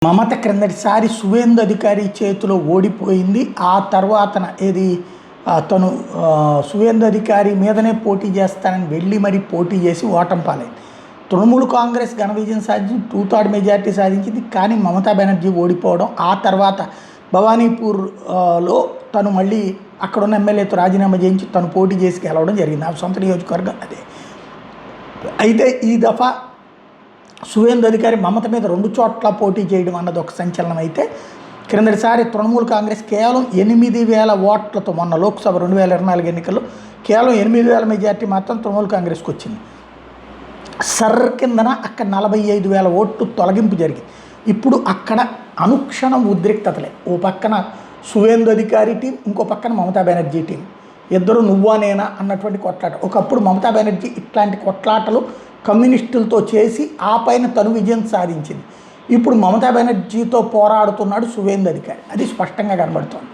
మమత క్రిందటిసారి సువేందు అధికారి చేతిలో ఓడిపోయింది. ఆ తర్వాతన తను సువేందు అధికారి మీదనే పోటీ చేస్తానని వెళ్ళి మరీ పోటీ చేసి ఓటమి పాలైంది. తృణమూల్ కాంగ్రెస్ ఘన విజయం సాధించి 2/3 మెజార్టీ సాధించింది. కానీ మమతా బెనర్జీ ఓడిపోవడం, ఆ తర్వాత భవానీపూర్లో తను మళ్ళీ అక్కడున్న ఎమ్మెల్యేతో రాజీనామా చేయించి తను పోటీ చేసి గెలవడం జరిగింది. ఆ సొంత నియోజకవర్గం అదే. అయితే ఈ దఫా సువేందు అధికారి మమత మీద 2 చోట్ల పోటీ చేయడం అన్నది ఒక సంచలనం. అయితే క్రిందటిసారి తృణమూల్ కాంగ్రెస్ కేవలం 8,000 ఓట్లతో, మొన్న లోక్సభ 2024 ఎన్నికల్లో కేవలం 8,000 మెజార్టీ మాత్రం తృణమూల్ కాంగ్రెస్కి వచ్చింది. కిందన అక్కడ 45,000 ఓట్లు తొలగింపు జరిగింది. ఇప్పుడు అక్కడ అనుక్షణం ఉద్రిక్తతలే. ఓ పక్కన సువేందు అధికారి టీం, ఇంకో పక్కన మమతా బెనర్జీ టీం, ఇద్దరు నువ్వా నేనా అన్నటువంటి కొట్లాట. ఒకప్పుడు మమతా బెనర్జీ ఇట్లాంటి కొట్లాటలు కమ్యూనిస్టులతో చేసి ఆ పైన తను విజయం సాధించింది. ఇప్పుడు మమతా బెనర్జీతో పోరాడుతున్నాడు సువేందు అధికారి. అది స్పష్టంగా కనబడుతోంది.